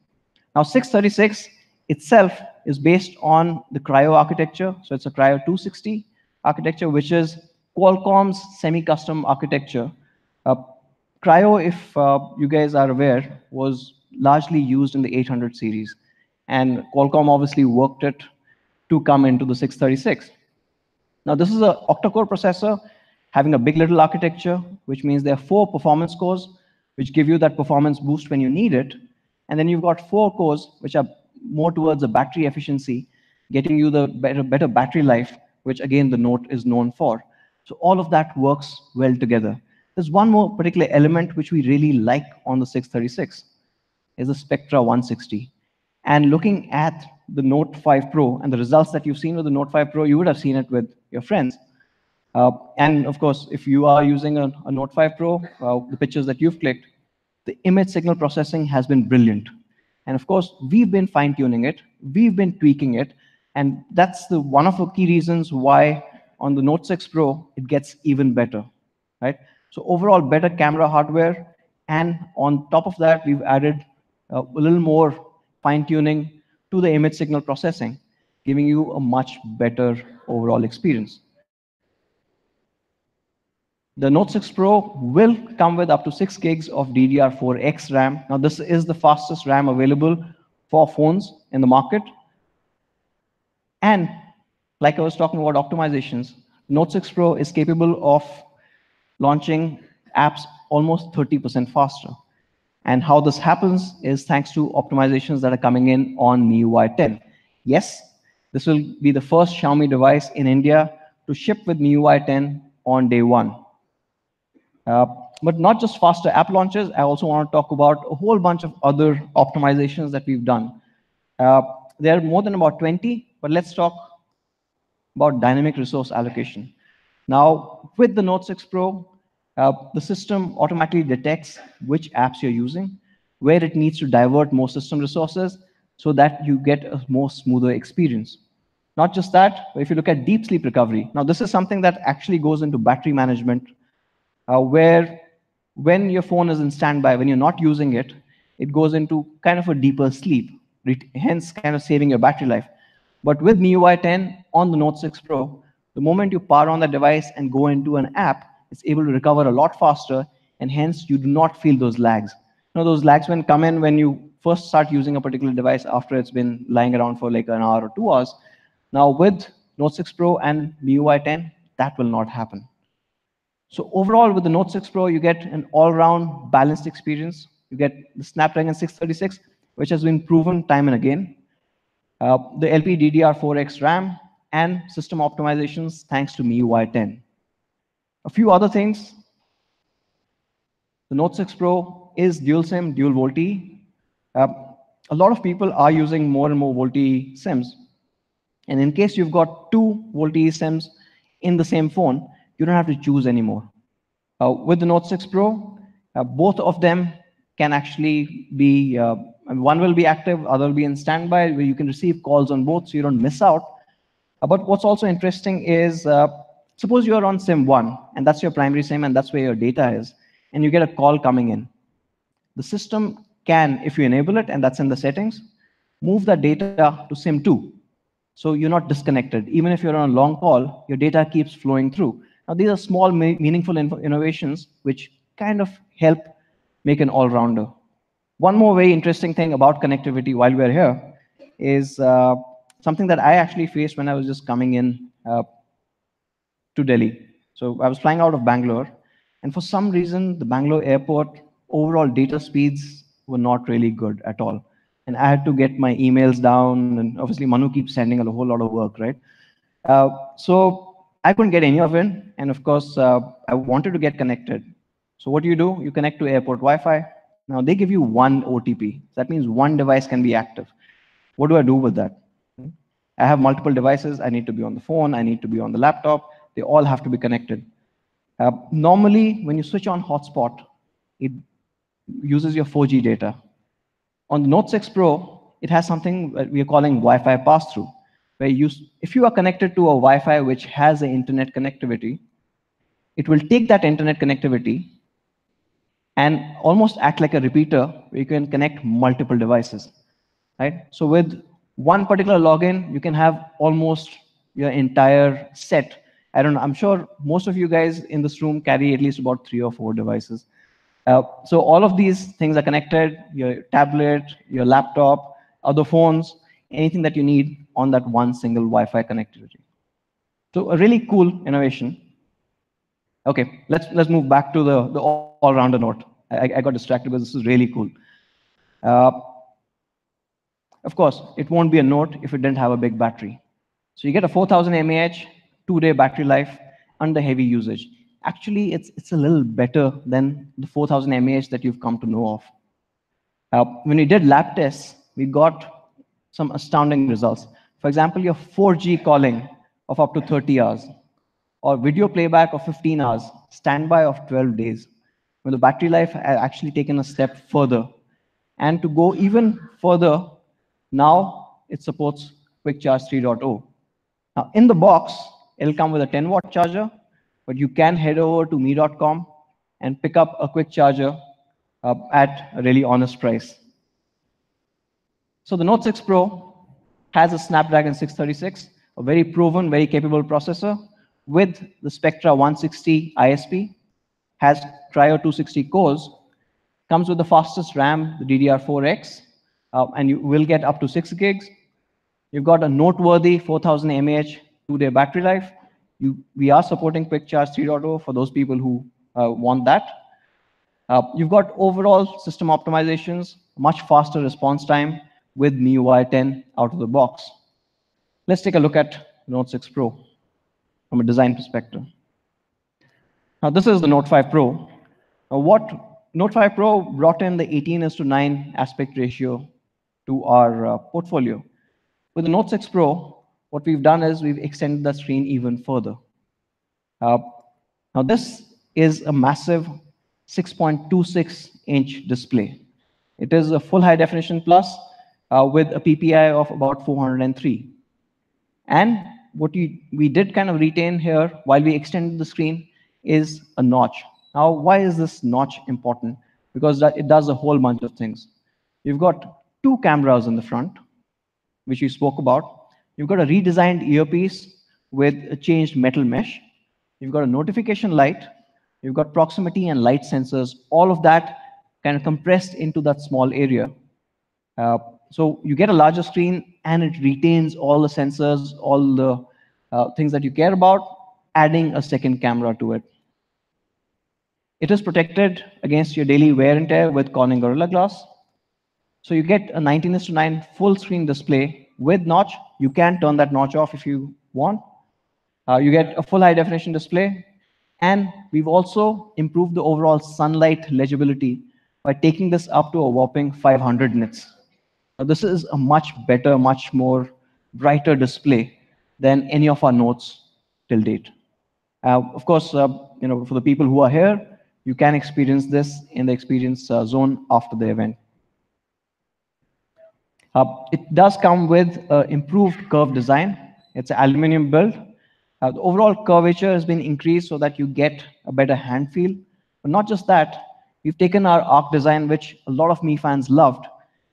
Now, 636 itself is based on the Cryo architecture. So it's a Cryo 260 architecture, which is Qualcomm's semi-custom architecture. Cryo, if you guys are aware, was largely used in the 800 series. And Qualcomm obviously worked it to come into the 636. Now, this is an octa-core processor having a big little architecture, which means there are 4 performance cores, which give you that performance boost when you need it. And then you've got 4 cores, which are more towards the battery efficiency, getting you the better battery life, which again, the Note is known for. So all of that works well together. There's one more particular element which we really like on the 636, is the Spectra 160. And looking at the Note 5 Pro and the results that you've seen with the Note 5 Pro, you would have seen it with your friends. And of course, if you are using a Note 5 Pro, the pictures that you've clicked, the image signal processing has been brilliant. And of course, we've been fine-tuning it, we've been tweaking it, and that's one of the key reasons why on the Note 6 Pro, it gets even better, right? So overall, better camera hardware, and on top of that, we've added a little more fine-tuning to the image signal processing, giving you a much better overall experience. The Note 6 Pro will come with up to 6 gigs of DDR4X RAM. Now, this is the fastest RAM available for phones in the market. And like I was talking about optimizations, Note 6 Pro is capable of launching apps almost 30% faster. And how this happens is thanks to optimizations that are coming in on MIUI 10. Yes, this will be the first Xiaomi device in India to ship with MIUI 10 on day 1. But not just faster app launches, I also want to talk about a whole bunch of other optimizations that we've done. There are more than about 20, but let's talk about dynamic resource allocation. Now, with the Note 6 Pro, the system automatically detects which apps you're using, where it needs to divert more system resources so that you get a more smoother experience. Not just that, but if you look at deep sleep recovery, now this is something that actually goes into battery management, where when your phone is in standby, when you're not using it, it goes into kind of a deeper sleep, hence kind of saving your battery life. But with MIUI 10 on the Note 6 Pro, the moment you power on the device and go into an app, it's able to recover a lot faster, and hence you do not feel those lags. You know, those lags come in when you first start using a particular device after it's been lying around for like an hour or 2 hours. Now with Note 6 Pro and MIUI 10, that will not happen. So overall, with the Note 6 Pro, you get an all-round balanced experience. You get the Snapdragon 636, which has been proven time and again, the LPDDR4X RAM, and system optimizations thanks to MIUI 10. A few other things. The Note 6 Pro is dual SIM, dual VoLTE. A lot of people are using more and more VoLTE SIMs. And in case you've got 2 VoLTE SIMs in the same phone, you don't have to choose anymore. With the Note 6 Pro, both of them can actually be, one will be active, other will be in standby, where you can receive calls on both so you don't miss out. But what's also interesting is, suppose you're on SIM 1, and that's your primary SIM, and that's where your data is, and you get a call coming in. The system can, if you enable it, and that's in the settings, move that data to SIM 2. So you're not disconnected. Even if you're on a long call, your data keeps flowing through. Now, these are small, meaningful innovations which kind of help make an all-rounder. One more very interesting thing about connectivity while we're here is something that I actually faced when I was just coming in to Delhi. So I was flying out of Bangalore, and for some reason, the Bangalore airport overall data speeds were not really good at all. And I had to get my emails down, and obviously Manu keeps sending a whole lot of work, right? So I couldn't get any of it, and of course, I wanted to get connected. So what do? You connect to airport Wi-Fi. Now they give you one OTP. That means one device can be active. What do I do with that? I have multiple devices. I need to be on the phone. I need to be on the laptop. They all have to be connected. Normally, when you switch on hotspot, it uses your 4G data. On the Note 6 Pro, it has something that we are calling Wi-Fi pass-through, where if you are connected to a Wi-Fi which has an internet connectivity, it will take that internet connectivity and almost act like a repeater where you can connect multiple devices, right? So with one particular login, you can have almost your entire set. I don't know, I'm sure most of you guys in this room carry at least about 3 or 4 devices. So all of these things are connected, your tablet, your laptop, other phones, anything that you need on that one single Wi-Fi connectivity. So a really cool innovation. Okay, let's move back to the all-rounder Note. I got distracted because this is really cool. Of course, it won't be a Note if it didn't have a big battery. So you get a 4000 mAh, 2-day battery life under heavy usage. Actually, it's a little better than the 4000 mAh that you've come to know of. When we did lab tests, we got some astounding results. For example, your 4G calling of up to 30 hours, or video playback of 15 hours, standby of 12 days, when the battery life had actually taken a step further. And to go even further, now it supports Quick Charge 3.0. Now, in the box, it'll come with a 10-watt charger, but you can head over to me.com and pick up a quick charger at a really honest price. So the Note 6 Pro has a Snapdragon 636, a very proven, very capable processor with the Spectra 160 ISP, has Cryo 260 cores, comes with the fastest RAM, the DDR4X, and you will get up to 6 gigs. You've got a noteworthy 4000 mAh 2-day battery life. We are supporting Quick Charge 3.0 for those people who want that. You've got overall system optimizations, much faster response time with MIUI 10 out of the box. Let's take a look at Note 6 Pro from a design perspective. Now, this is the Note 5 Pro. What Note 5 Pro brought in the 18:9 aspect ratio to our portfolio. With the Note 6 Pro, what we've done is we've extended the screen even further. Now, this is a massive 6.26-inch display. It is a full high definition plus with a PPI of about 403. And what we did kind of retain here while we extended the screen is a notch. Now, why is this notch important? Because it does a whole bunch of things. You've got 2 cameras in the front, which we spoke about. You've got a redesigned earpiece with a changed metal mesh. You've got a notification light. You've got proximity and light sensors. All of that kind of compressed into that small area. So you get a larger screen, and it retains all the sensors, all the things that you care about, adding a second camera to it. It is protected against your daily wear and tear with Corning Gorilla Glass. So you get a 19:9 full screen display with notch. You can turn that notch off if you want. You get a full high definition display. And we've also improved the overall sunlight legibility by taking this up to a whopping 500 nits. Now, this is a much better, much more brighter display than any of our notes till date. Of course, for the people who are here, you can experience this in the experience zone after the event. It does come with improved curve design. It's an aluminum build. The overall curvature has been increased so that you get a better hand feel. But not just that, we've taken our arc design, which a lot of Mi fans loved,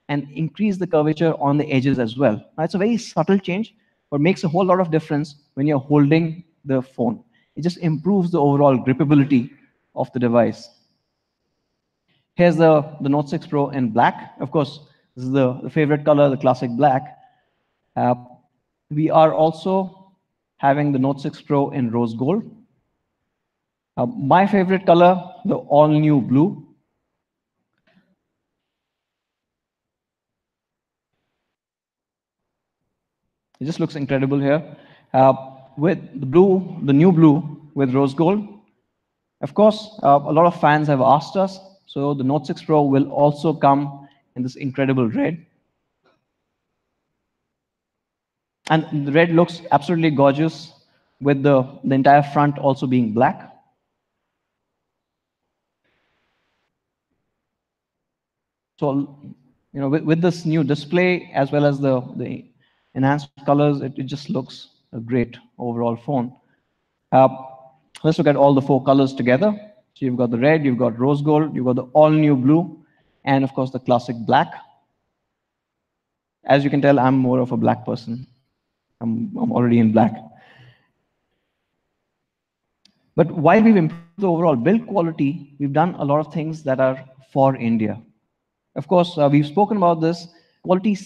and increased the curvature on the edges as well. Now, it's a very subtle change, but makes a whole lot of difference when you're holding the phone. It just improves the overall grippability of the device. Here's the Note 6 Pro in black. Of course, this is the favorite color, the classic black. Uh, we are also having the Note 6 Pro in rose gold. My favorite color, the all-new blue. It just looks incredible here. With the blue, the new blue with rose gold. Of course, a lot of fans have asked us, so the Note 6 Pro will also come in this incredible red. And the red looks absolutely gorgeous with the entire front also being black. So, with this new display as well as the enhanced colors, it just looks a great overall phone. Let's look at all the 4 colors together. So you've got the red, you've got rose gold, you've got the all-new blue, and of course the classic black. As you can tell, I'm more of a black person. I'm already in black. But while we've improved the overall build quality, we've done a lot of things that are for India. Of course, we've spoken about this. Quality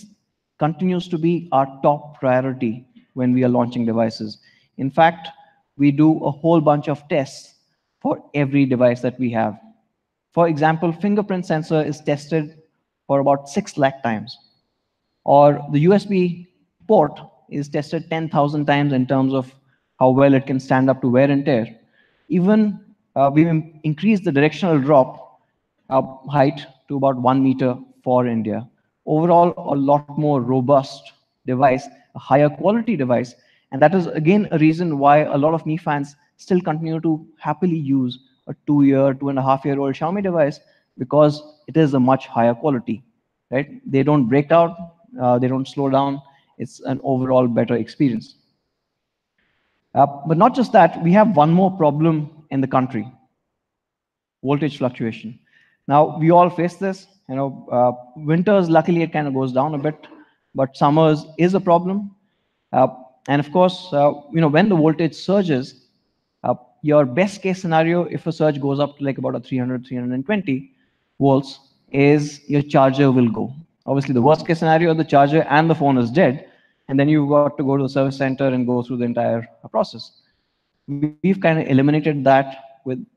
continues to be our top priority when we are launching devices. In fact, we do a whole bunch of tests for every device that we have. For example, fingerprint sensor is tested for about 6 lakh times. Or the USB port is tested 10,000 times in terms of how well it can stand up to wear and tear. Even we've increased the directional drop height to about 1 meter for India. Overall, a lot more robust device, a higher quality device. And that is, again, a reason why a lot of Mi fans still continue to happily use a 2-year, 2.5-year-old Xiaomi device because it is a much higher quality, right? They don't break out, they don't slow down. It's an overall better experience. But not just that, we have one more problem in the country: voltage fluctuation. Now, we all face this. Winters, luckily, it kind of goes down a bit, but summers is a problem. And of course, when the voltage surges, your best case scenario, if a surge goes up to like about a 300, 320 volts, is your charger will go. Obviously, the worst case scenario, the charger and the phone is dead, and then you've got to go to the service center and go through the entire process. We've kind of eliminated that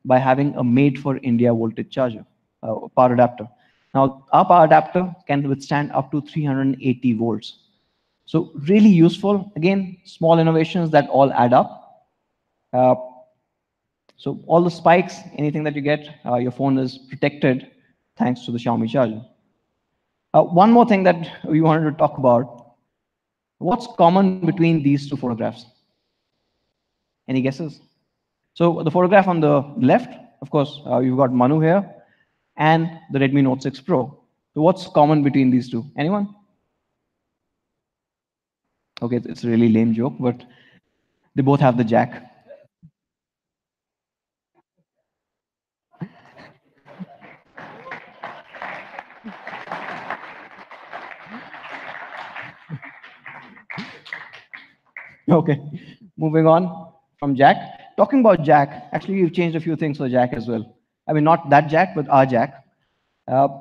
by having a made-for-India voltage charger, power adapter. Now, our power adapter can withstand up to 380 volts. So really useful. Again, small innovations that all add up. So all the spikes, anything that you get, your phone is protected thanks to the Xiaomi charger. One more thing that we wanted to talk about. What's common between these 2 photographs? Any guesses? So the photograph on the left, of course, you've got Manu here, and the Redmi Note 6 Pro. So what's common between these 2? Anyone? Okay, it's a really lame joke, but they both have the jack. Okay, moving on from jack. Talking about jack, actually, we've changed a few things for jack as well. I mean, not that jack, but our jack.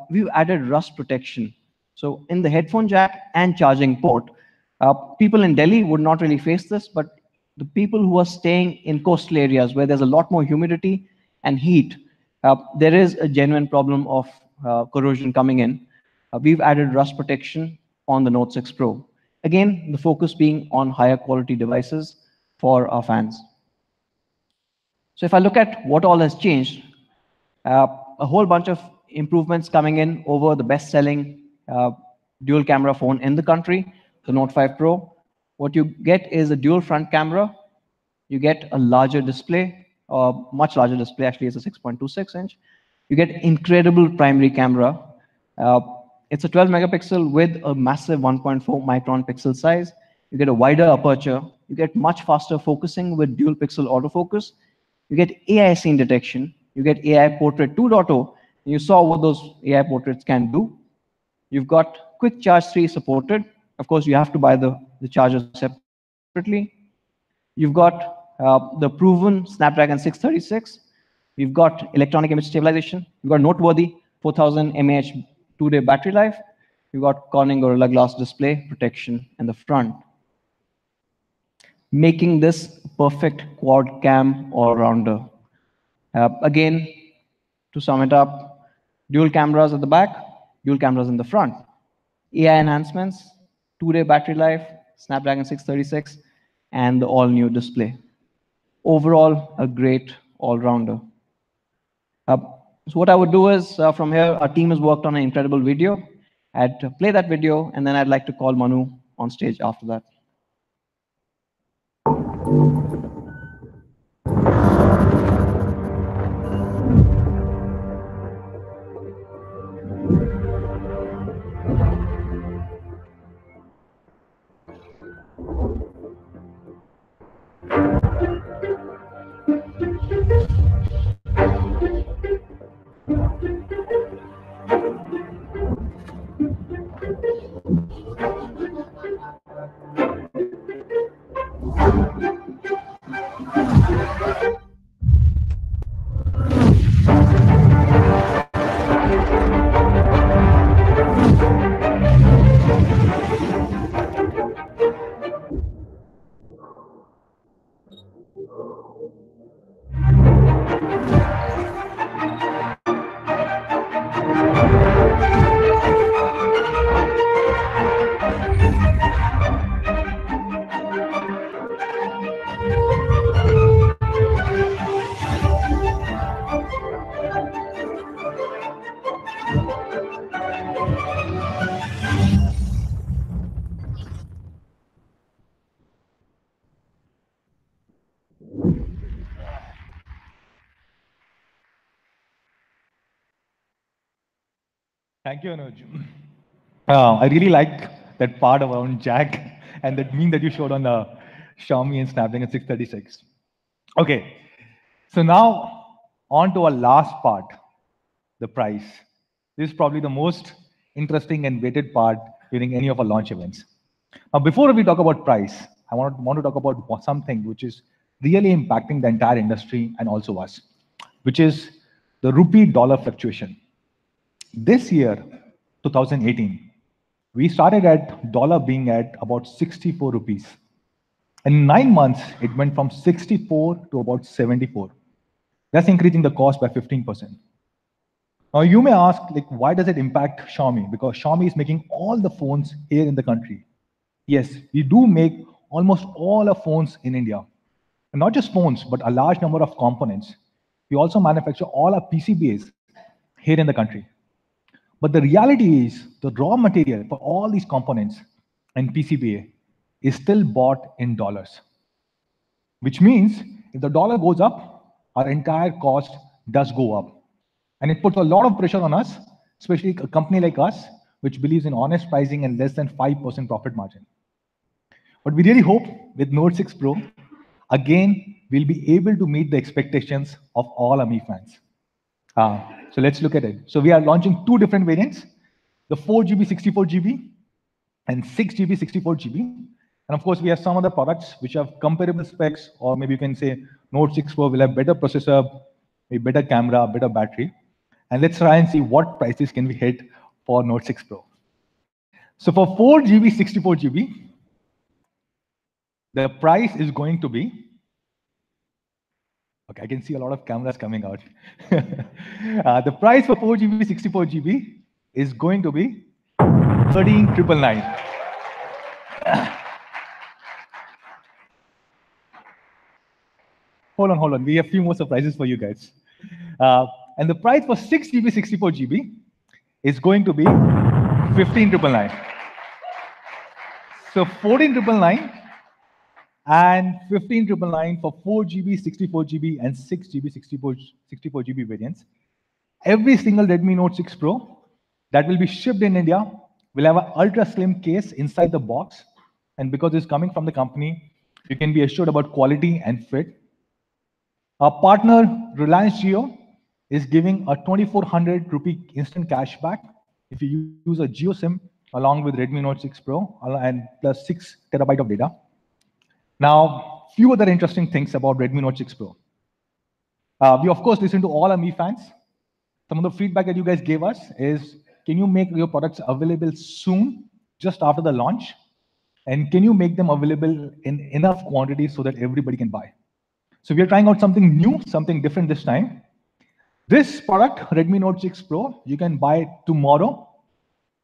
We've added rust protection. So in the headphone jack and charging port, people in Delhi would not really face this, but the people who are staying in coastal areas where there's a lot more humidity and heat, there is a genuine problem of corrosion coming in. We've added rust protection on the Note 6 Pro. Again, the focus being on higher quality devices for our fans. So if I look at what all has changed, a whole bunch of improvements coming in over the best-selling dual camera phone in the country, the Note 5 Pro. What you get is a dual front camera. You get a larger display. much larger display. Actually, it's a 6.26 inch. You get incredible primary camera. It's a 12 megapixel with a massive 1.4 micron pixel size. You get a wider aperture. You get much faster focusing with dual pixel autofocus. You get AI scene detection. You get AI portrait 2.0. You saw what those AI portraits can do. You've got quick charge 3 supported. Of course, you have to buy the charger separately. You've got the proven Snapdragon 636. We've got electronic image stabilization. You've got noteworthy 4000 mAh 2-day battery life. You've got Corning Gorilla Glass display protection in the front, making this perfect quad cam all-rounder. Again, to sum it up, dual cameras at the back, dual cameras in the front. AI enhancements, 2-day battery life, Snapdragon 636, and the all-new display. Overall, a great all-rounder. So what I would do is, from here, our team has worked on an incredible video. I'd play that video, and then I'd like to call Manu on stage after that. Thank you, Anuj. I really like that part around Jack and that meme that you showed on the Xiaomi and Snapdragon 636. Okay, so now on to our last part, the price. This is probably the most interesting and weighted part during any of our launch events. Now, before we talk about price, I want to talk about something which is really impacting the entire industry and also us, which is the rupee-dollar fluctuation. This year, 2018, we started at dollar being at about 64 rupees. In 9 months, it went from 64 to about 74. That's increasing the cost by 15%. Now, you may ask, like, why does it impact Xiaomi? Because Xiaomi is making all the phones here in the country. Yes, we do make almost all our phones in India. And not just phones, but a large number of components. We also manufacture all our PCBAs here in the country. But the reality is the raw material for all these components and PCBA is still bought in dollars, which means if the dollar goes up, our entire cost does go up. And it puts a lot of pressure on us, especially a company like us, which believes in honest pricing and less than 5% profit margin. But we really hope with Note 6 Pro, again, we'll be able to meet the expectations of all our Mi fans. So let's look at it. So we are launching 2 different variants, the 4GB, 64GB and 6GB, 64GB. And of course, we have some other products which have comparable specs, or maybe you can say Note 6 Pro will have better processor, a better camera, better battery. And let's try and see what prices can we hit for Note 6 Pro. So for 4GB, 64GB, the price is going to be, okay, I can see a lot of cameras coming out. The price for 4GB, 64GB is going to be 13,999. Hold on. We have a few more surprises for you guys. And the price for 6GB, 64GB is going to be 15,999. So 14,999 and 15,999 for 4GB, 64GB, and 6GB, 64GB variants. Every single Redmi Note 6 Pro that will be shipped in India will have an ultra slim case inside the box. And because it's coming from the company, you can be assured about quality and fit. Our partner, Reliance Jio, is giving a 2,400 rupee instant cashback if you use a Jio SIM along with Redmi Note 6 Pro and plus 6 terabyte of data. Now, few other interesting things about Redmi Note 6 Pro. We, of course, listen to all our Mi fans. Some of the feedback that you guys gave us is, can you make your products available soon, just after the launch? And can you make them available in enough quantity so that everybody can buy? So we are trying out something new, something different this time. This product, Redmi Note 6 Pro, you can buy it tomorrow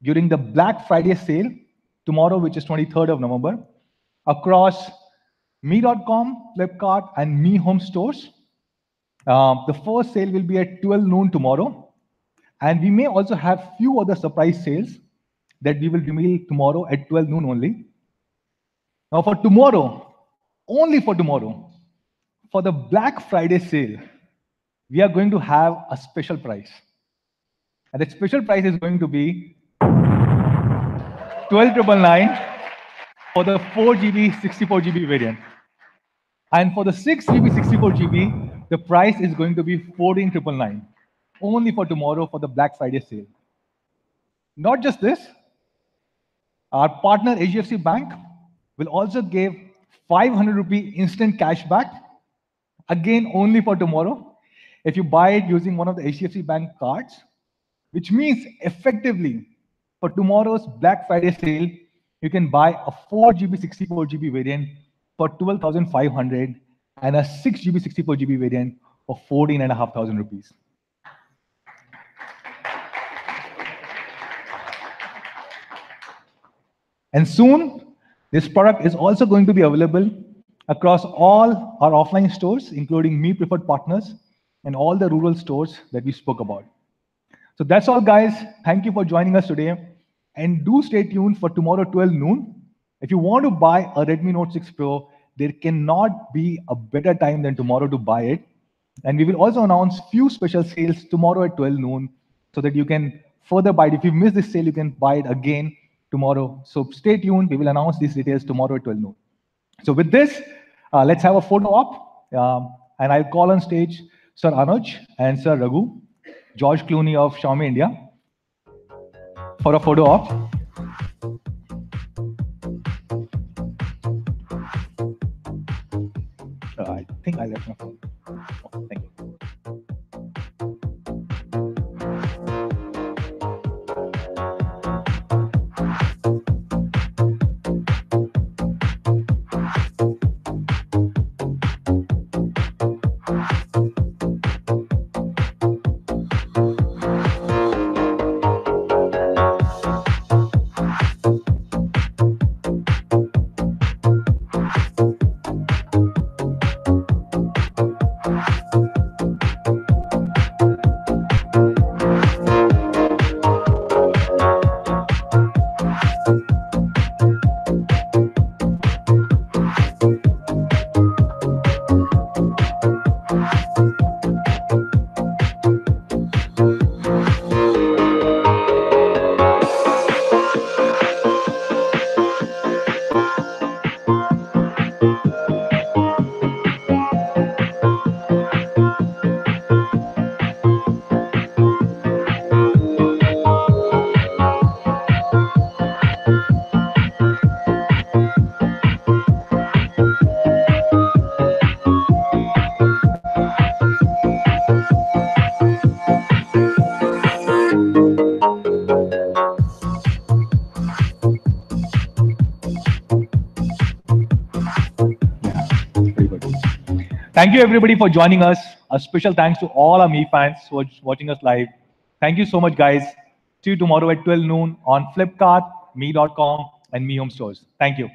during the Black Friday sale, tomorrow, which is 23rd of November, across me.com, Flipkart, and Mi Home stores. The first sale will be at 12 noon tomorrow. And we may also have few other surprise sales that we will reveal tomorrow at 12 noon only. Now for tomorrow, only for tomorrow, for the Black Friday sale, we are going to have a special price. And that special price is going to be 12,999 for the 4GB, 64GB variant. And for the 6GB, 64GB, the price is going to be 14,999, only for tomorrow for the Black Friday sale. Not just this, our partner HDFC Bank will also give 500 rupee instant cashback, again only for tomorrow, if you buy it using one of the HDFC Bank cards, which means effectively for tomorrow's Black Friday sale, you can buy a 4GB, 64GB variant for 12,500 and a 6GB, 64GB variant for 14,500 rupees. And soon, this product is also going to be available across all our offline stores, including Mi Preferred Partners and all the rural stores that we spoke about. So that's all, guys. Thank you for joining us today. And do stay tuned for tomorrow, 12 noon. If you want to buy a Redmi Note 6 Pro, there cannot be a better time than tomorrow to buy it. And we will also announce few special sales tomorrow at 12 noon so that you can further buy it. If you miss this sale, you can buy it again tomorrow. So stay tuned. We will announce these details tomorrow at 12 noon. So with this, let's have a photo op. And I'll call on stage Sir Anuj and Sir Raghu, George Clooney of Xiaomi India, for a photo op. I think I left my phone. Oh, thank you. Thank you, everybody, for joining us. A special thanks to all our Mi fans who are watching us live. Thank you so much, guys. See you tomorrow at 12 noon on Flipkart, me.com, and Mi Home stores. Thank you.